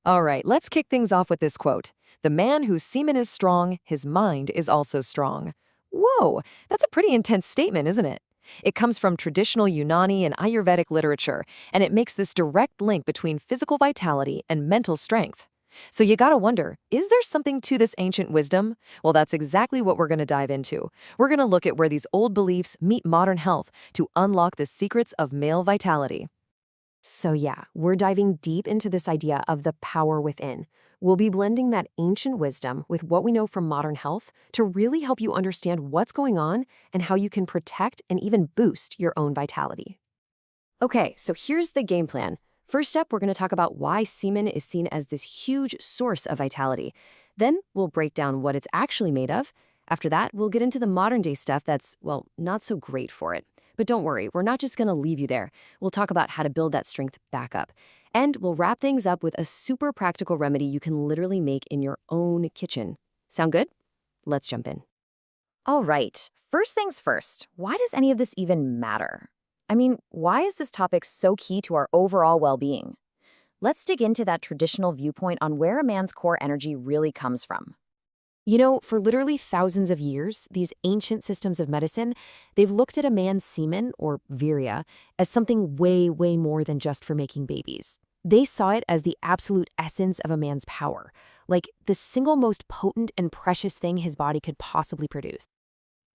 All right, let's kick things off with this quote. The man whose semen is strong, his mind is also strong. Whoa, that's a pretty intense statement, isn't it? It comes from traditional Unani and Ayurvedic literature, and it makes this direct link between physical vitality and mental strength. So you gotta wonder, is there something to this ancient wisdom? Well, that's exactly what we're gonna dive into. We're gonna look at where these old beliefs meet modern health to unlock the secrets of male vitality. So yeah, we're diving deep into this idea of the power within. We'll be blending that ancient wisdom with what we know from modern health to really help you understand what's going on and how you can protect and even boost your own vitality. Okay, so here's the game plan. First up, we're going to talk about why semen is seen as this huge source of vitality. Then we'll break down what it's actually made of. After that, we'll get into the modern day stuff that's, well, not so great for it. But don't worry, we're not just going to leave you there. We'll talk about how to build that strength back up. And we'll wrap things up with a super practical remedy you can literally make in your own kitchen. Sound good? Let's jump in. All right, first things first, why does any of this even matter? I mean, why is this topic so key to our overall well-being? Let's dig into that traditional viewpoint on where a man's core energy really comes from. You know, for literally thousands of years, these ancient systems of medicine, they've looked at a man's semen, or virya, as something way, way more than just for making babies. They saw it as the absolute essence of a man's power, like the single most potent and precious thing his body could possibly produce.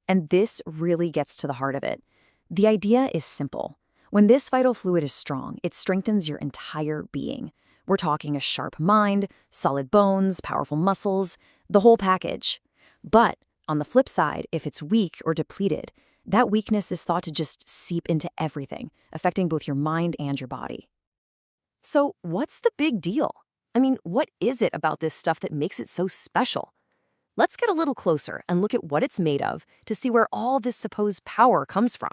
And this really gets to the heart of it. The idea is simple. When this vital fluid is strong, it strengthens your entire being. We're talking a sharp mind, solid bones, powerful muscles, the whole package. But on the flip side, if it's weak or depleted, that weakness is thought to just seep into everything, affecting both your mind and your body. So what's the big deal? I mean, what is it about this stuff that makes it so special? Let's get a little closer and look at what it's made of to see where all this supposed power comes from.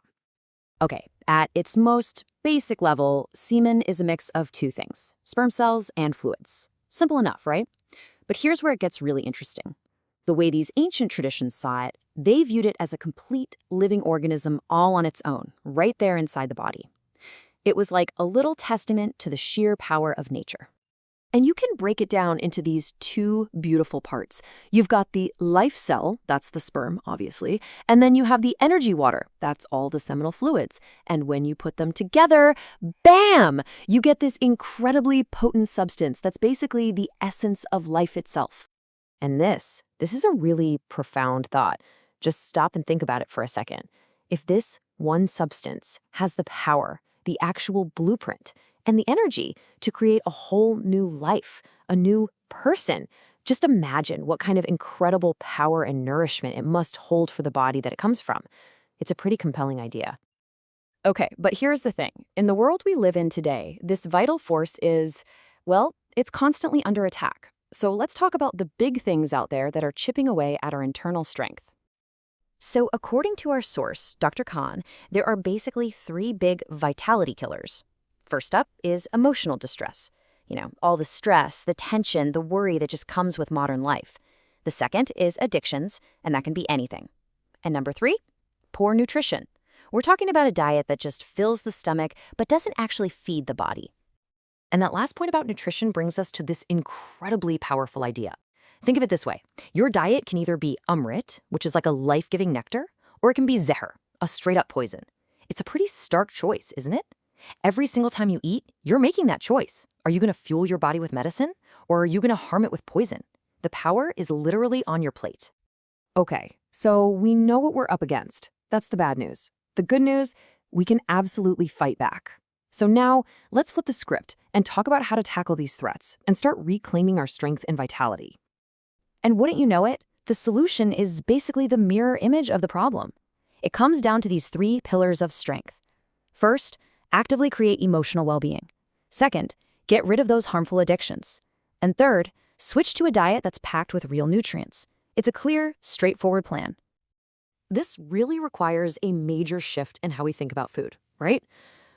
Okay, at its most basic level, semen is a mix of two things, sperm cells and fluids. Simple enough, right? But here's where it gets really interesting. The way these ancient traditions saw it, they viewed it as a complete living organism all on its own, right there inside the body. It was like a little testament to the sheer power of nature. And you can break it down into these two beautiful parts. You've got the life cell, that's the sperm, obviously, and then you have the energy water, that's all the seminal fluids. And when you put them together, bam! You get this incredibly potent substance that's basically the essence of life itself. And this is a really profound thought. Just stop and think about it for a second. If this one substance has the power, the actual blueprint, and the energy to create a whole new life, a new person. Just imagine what kind of incredible power and nourishment it must hold for the body that it comes from. It's a pretty compelling idea. Okay, but here's the thing. In the world we live in today, this vital force is, well, it's constantly under attack. So let's talk about the big things out there that are chipping away at our internal strength. So according to our source, Dr. Khan, there are basically three big vitality killers. First up is emotional distress. You know, all the stress, the tension, the worry that just comes with modern life. The second is addictions, and that can be anything. And number three, poor nutrition. We're talking about a diet that just fills the stomach but doesn't actually feed the body. And that last point about nutrition brings us to this incredibly powerful idea. Think of it this way. Your diet can either be amrit, which is like a life-giving nectar, or it can be zehar, a straight-up poison. It's a pretty stark choice, isn't it? Every single time you eat, you're making that choice. Are you going to fuel your body with medicine, or are you going to harm it with poison? The power is literally on your plate. Okay, so we know what we're up against. That's the bad news. The good news, we can absolutely fight back. So now, let's flip the script and talk about how to tackle these threats and start reclaiming our strength and vitality. And wouldn't you know it, the solution is basically the mirror image of the problem. It comes down to these three pillars of strength. First, actively create emotional well-being. Second, get rid of those harmful addictions. And third, switch to a diet that's packed with real nutrients. It's a clear, straightforward plan. This really requires a major shift in how we think about food, right?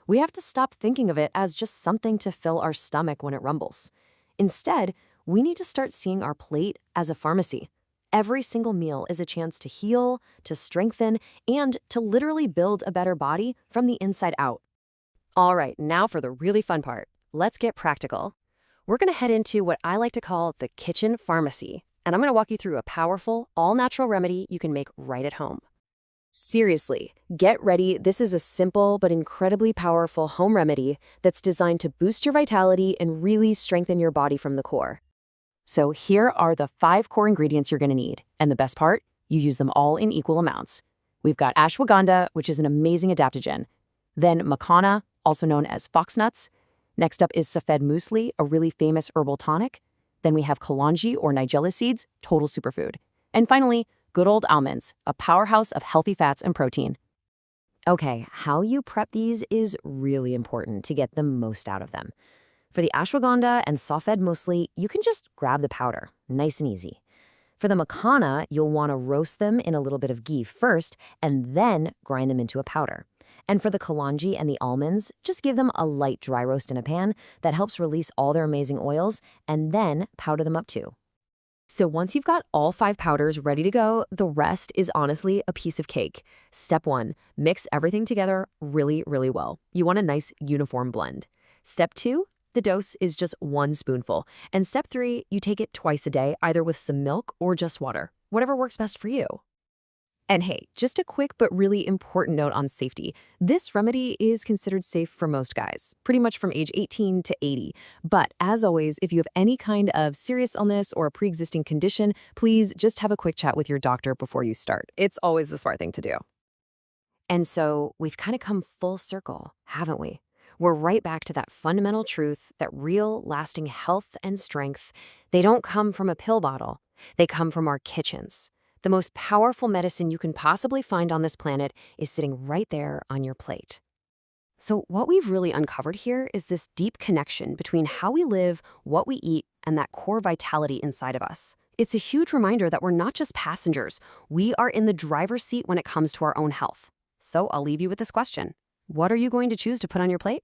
We have to stop thinking of it as just something to fill our stomach when it rumbles. Instead, we need to start seeing our plate as a pharmacy. Every single meal is a chance to heal, to strengthen, and to literally build a better body from the inside out. All right, now for the really fun part. Let's get practical. we're going to head into what I like to call the kitchen pharmacy. And I'm going to walk you through a powerful, all-natural remedy you can make right at home. Seriously, get ready. This is a simple but incredibly powerful home remedy that's designed to boost your vitality and really strengthen your body from the core. So here are the 5 core ingredients you're going to need. And the best part, you use them all in equal amounts. We've got ashwagandha, which is an amazing adaptogen. Then macana, also known as foxnuts. Next up is safed muesli, a really famous herbal tonic. Then we have kalonji or nigella seeds, total superfood. And finally, good old almonds, a powerhouse of healthy fats and protein. Okay, how you prep these is really important to get the most out of them. For the ashwagandha and safed muesli, you can just grab the powder, nice and easy. For the macana, you'll want to roast them in a little bit of ghee first and then grind them into a powder. And for the kalonji and the almonds, just give them a light dry roast in a pan that helps release all their amazing oils, and then powder them up too. So once you've got all 5 powders ready to go, the rest is honestly a piece of cake. Step 1, mix everything together really, really well. You want a nice uniform blend. Step 2, the dose is just 1 spoonful. And step 3, you take it twice a day, either with some milk or just water, whatever works best for you. And hey, just a quick but really important note on safety. This remedy is considered safe for most guys, pretty much from age 18 to 80. But as always, if you have any kind of serious illness or a pre-existing condition, please just have a quick chat with your doctor before you start. It's always the smart thing to do. And so we've kind of come full circle, haven't we? We're right back to that fundamental truth that real, lasting health and strength, they don't come from a pill bottle. They come from our kitchens. The most powerful medicine you can possibly find on this planet is sitting right there on your plate. So what we've really uncovered here is this deep connection between how we live, what we eat, and that core vitality inside of us. It's a huge reminder that we're not just passengers. We are in the driver's seat when it comes to our own health. So I'll leave you with this question. What are you going to choose to put on your plate?